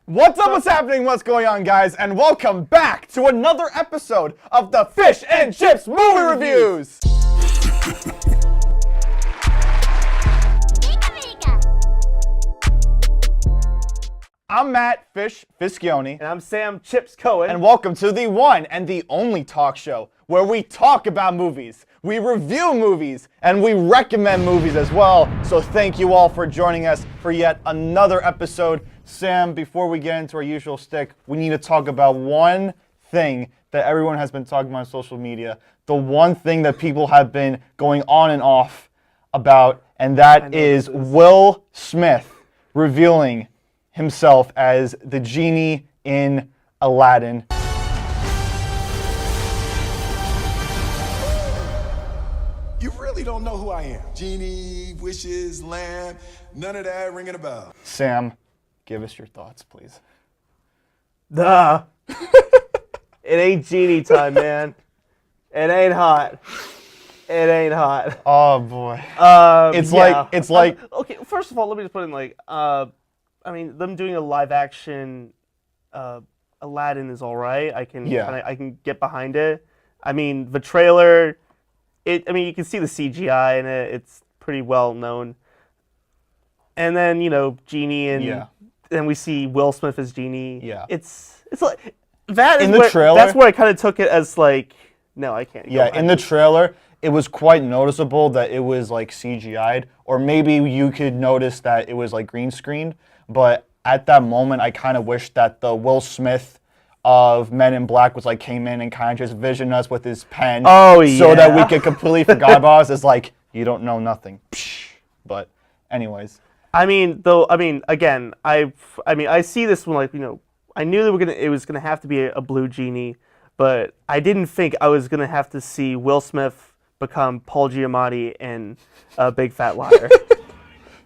What's up, what's happening, what's going on, guys, and welcome back to another episode of the Fish and Chips Movie Reviews! I'm Matt Fiscione. And I'm Sam Chips Cohen. And welcome to the one and the only talk show where we talk about movies, we review movies, and we recommend movies as well. So thank you all for joining us for yet another episode. Sam, before we get into our usual stick, we need to talk about one thing that everyone has been talking about on social media. The one thing that people have been going on and off about, and that is Will Smith revealing himself as the genie in Aladdin. You really don't know who I am. Genie, wishes, lamb, none of that ringing a bell. Sam, give us your thoughts, please. Duh. It ain't genie time, man. It ain't hot. It ain't hot. Oh boy. It's like. Okay, first of all, let me just put in them doing a live action Aladdin is all right. I can get behind it. I mean, the trailer. You can see the CGI in it. It's pretty well known. And then Genie and then we see Will Smith as Genie. Yeah. It's like that in the trailer. That's where I kind of took it as like, no, I can't. Yeah, in the trailer, it was quite noticeable that it was like CGI'd, or maybe you could notice that it was like green screened. But at that moment, I kind of wish that the Will Smith of Men in Black came in and kind of just visioned us with his pen, so that we could completely forget about us. It's like, you don't know nothing. But anyways. I see this one I knew that it was gonna have to be a blue genie, but I didn't think I was gonna have to see Will Smith become Paul Giamatti in Big Fat Liar.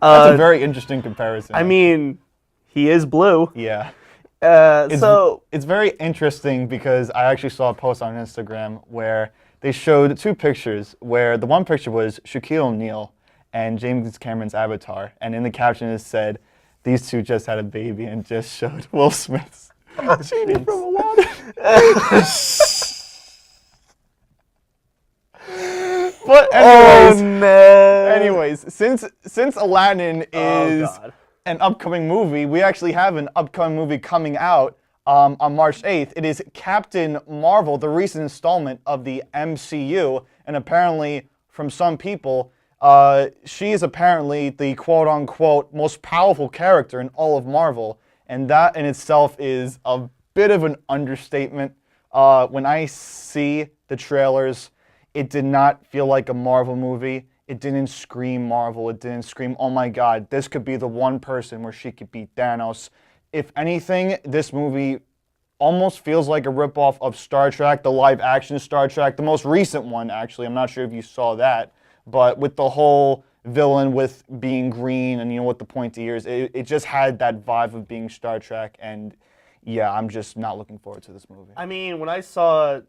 That's a very interesting comparison. I mean, he is blue. Yeah. It's very interesting because I actually saw a post on Instagram where they showed two pictures, where the one picture was Shaquille O'Neal and James Cameron's Avatar, and in the caption it said, "These two just had a baby," and just showed Will Smith's genie from Aladdin. But anyways, since Aladdin is an upcoming movie, we actually have an upcoming movie coming out on March 8th. It is Captain Marvel, the recent installment of the MCU, and apparently, from some people, she is apparently the quote-unquote most powerful character in all of Marvel, and that in itself is a bit of an understatement. When I see the trailers, it did not feel like a Marvel movie. It didn't scream Marvel. It didn't scream, oh my god, this could be the one person where she could beat Thanos. If anything, this movie almost feels like a ripoff of Star Trek, the live-action Star Trek, the most recent one, actually. I'm not sure if you saw that. But with the whole villain with being green and, with the pointy ears, it just had that vibe of being Star Trek. And, yeah, I'm just not looking forward to this movie. I mean, when I saw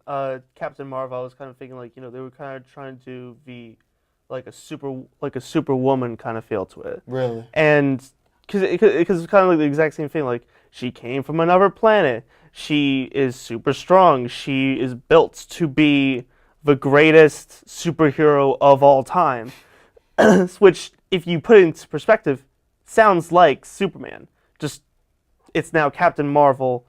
Captain Marvel, I was kind of thinking, they were kind of trying to be like a superwoman kind of feel to it. Really? And because it's kind of like the exact same thing. Like, she came from another planet. She is super strong. She is built to be the greatest superhero of all time. Which, if you put it into perspective, sounds like Superman. Just, it's now Captain Marvel,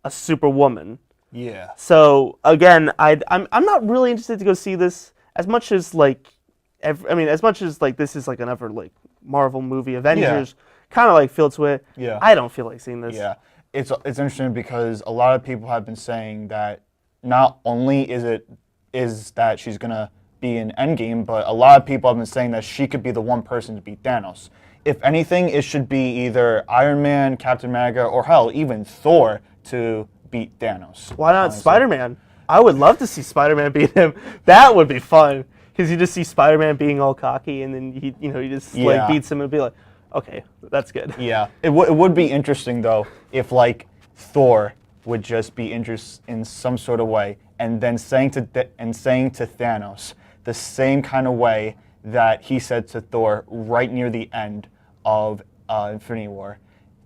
a superwoman. Yeah. So, again, I'm not really interested to go see this as much as, this is like another, Marvel movie, Avengers, kind of, feel to it. Yeah. I don't feel like seeing this. Yeah. It's interesting because a lot of people have been saying that not only is that she's going to be in Endgame, but a lot of people have been saying that she could be the one person to beat Thanos. If anything, it should be either Iron Man, Captain America, or hell, even Thor to beat Thanos. Why not Spider-Man? I would love to see Spider-Man beat him. That would be fun, because you just see Spider-Man being all cocky, and then he just beats him and be like, okay, that's good. Yeah, it would be interesting though if Thor would just be interested in some sort of way, and then saying to Thanos the same kind of way that he said to Thor right near the end of Infinity War,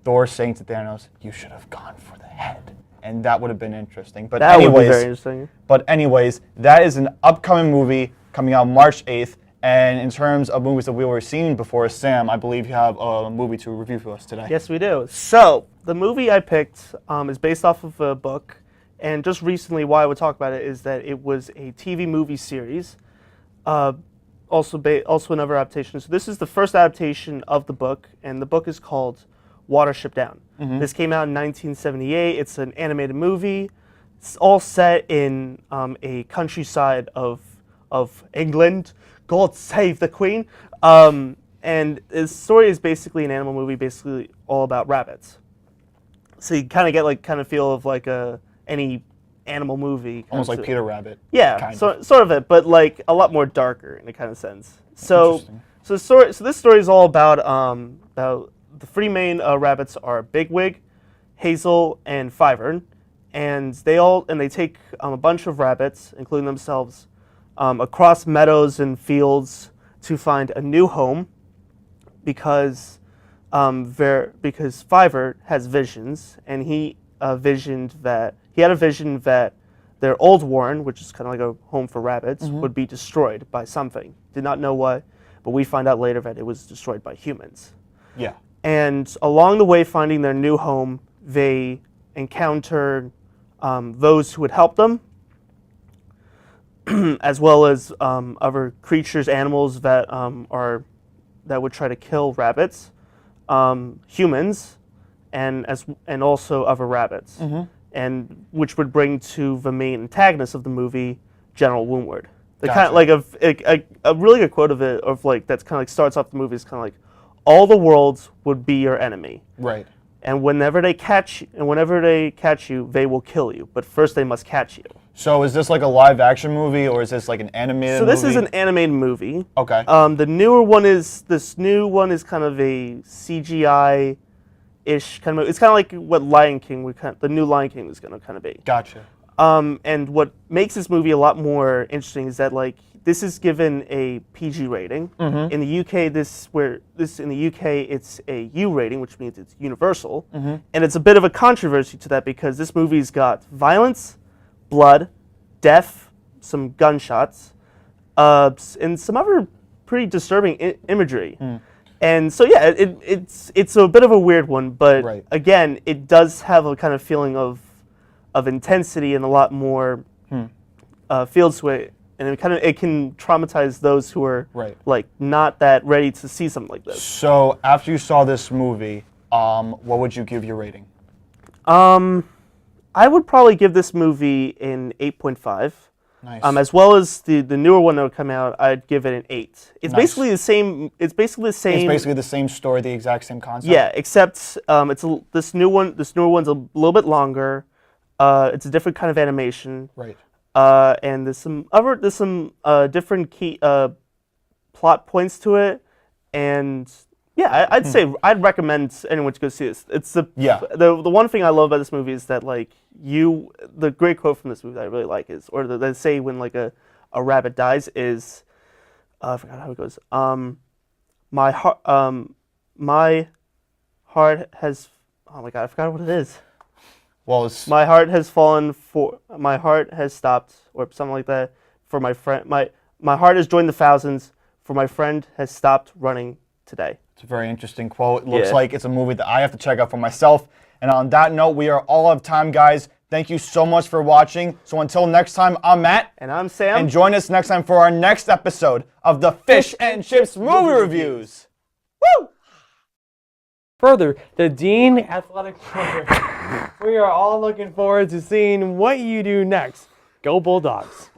Thor saying to Thanos, "You should have gone for the head," and that would have been interesting. But That would be very interesting. But anyways, that is an upcoming movie coming out March 8th. And in terms of movies that we were seeing before, Sam, I believe you have a movie to review for us today. Yes, we do. So, the movie I picked is based off of a book. And just recently, why I would talk about it is that it was a TV movie series. Also another adaptation. So this is the first adaptation of the book. And the book is called Watership Down. This came out in 1978. It's an animated movie. It's all set in a countryside of England. God save the Queen. And the story is basically an animal movie, basically all about rabbits. So you kind of get like feel of like any animal movie. Almost like Peter Rabbit. Yeah, sort of it, but like a lot more darker in a kind of sense. So this story is all about the three main rabbits are Bigwig, Hazel, and Fiver, and they take a bunch of rabbits, including themselves, across meadows and fields to find a new home because Fiver has visions, and he had a vision that their old warren, which is kind of like a home for rabbits, would be destroyed by something. Did not know what, but we find out later that it was destroyed by humans. Yeah. And along the way, finding their new home, they encounter those who would help them, as well as other creatures, animals that would try to kill rabbits, humans, and also other rabbits, and which would bring to the main antagonist of the movie, General Woundward. The kind of like a really good quote of like that's kind of like starts off the movie is kind of like, all the worlds would be your enemy. Right. And whenever they catch you, they will kill you. But first, they must catch you. So is this like a live-action movie, or is this like an animated movie? So this is an animated movie. Okay. The new one is kind of a CGI-ish kind of movie. It's kind of like what the new Lion King was going to kind of be. Gotcha. And what makes this movie a lot more interesting is that like this is given a PG rating. In the UK, it's a U rating, which means it's universal. And it's a bit of a controversy to that because this movie's got violence, blood, death, some gunshots, and some other pretty disturbing imagery. And so yeah, it's a bit of a weird one, but again, it does have a kind of feeling of intensity and a lot more feels to it. And it can traumatize those who are like not that ready to see something like this. So after you saw this movie, what would you give your rating? I would probably give this movie an 8.5. Nice. As well as the newer one that would come out, I'd give it an 8. It's basically the same. It's basically the same story, the exact same concept. Yeah, except this newer one's a little bit longer. It's a different kind of animation. Right. And there's some different key plot points to it, and yeah, I'd say I'd recommend anyone to go see this. It's the one thing I love about this movie is that like the great quote from this movie that I really like is, or they say when like a rabbit dies is, I forgot how it goes. My heart has, oh my god, I forgot what it is. Well, my heart has stopped, or something like that, for my friend. My heart has joined the thousands, for my friend has stopped running today. It's a very interesting quote. It looks like it's a movie that I have to check out for myself. And on that note, we are all out of time, guys. Thank you so much for watching. So until next time, I'm Matt. And I'm Sam. And join us next time for our next episode of the Fish and Chips Movie Reviews. Woo! Further, the Dean Athletic Program. We are all looking forward to seeing what you do next. Go Bulldogs.